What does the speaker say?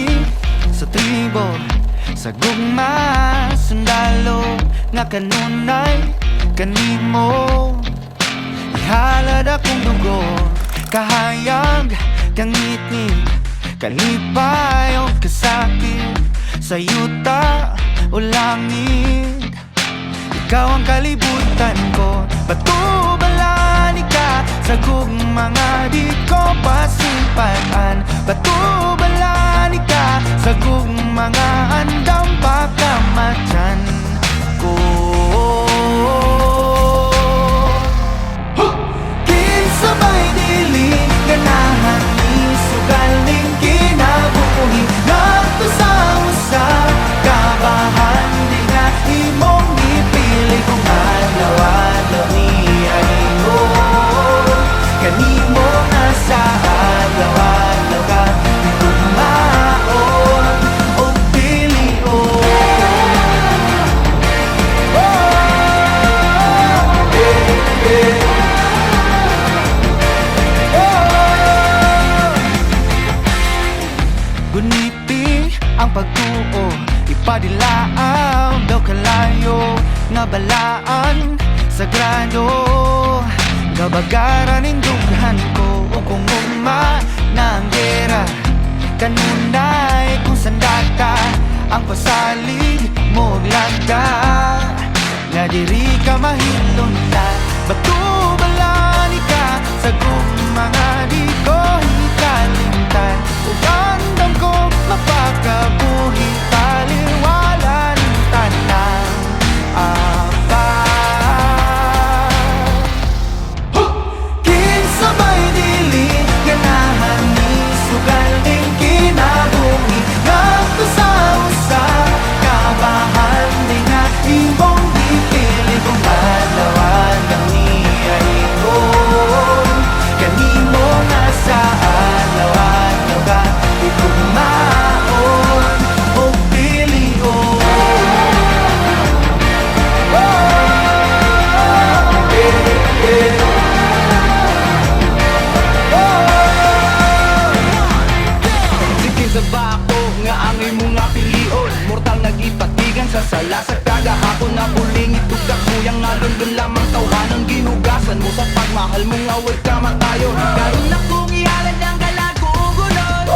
Guniti sa tribo, sa gugma, sundalo nga kanunay kanimo. Ihalad akong dugo, kahayag, kangitid, kalipay o kasakit, sa yuta o langit. Ikaw ang kalibutan ko, batubalani ka sa mga di ko pasimpatan. Batubalani ka sa mga andang pagkamatyan ko. Kinsabay dili, ganahan ni sugaling kinabuhi. Nato sa usa, kabahan di nga imong ipili. Kung adlaw-adlaw niya ingon kanimo na sa adlaw-adlaw ka tugmaon o pilion. Guniti ang pagtuo, ipadilaaw daw kalayo nga balaan sagrado. Gabagaran ning dughan ko o kung uma na ang gera kanunay kung sandata ang pasalig mo lagda nga diri ka mahilunta. Batubalani ka sa mga di ko hikalimtan. Ug andam ko mapakabuhi taliwala ng tanang kinsabay dili, ganahan ni sugaling kinabuhi. Nato sa usa, kabahan di nga imong ipili. Kung adlaw-adlaw niya ingon kanimo na sa adlaw-adlaw ka itugmaon o pilion. Sa bako nga ang imong nga pilion, mortal nagipatigan sa sala sa kagahapon na buling itugak kuyang nga lundon lamang tawhanon ginugasan mo sa pagmahal mo nga huwag ka matayon. Karon na kong ihalad ang galagugunon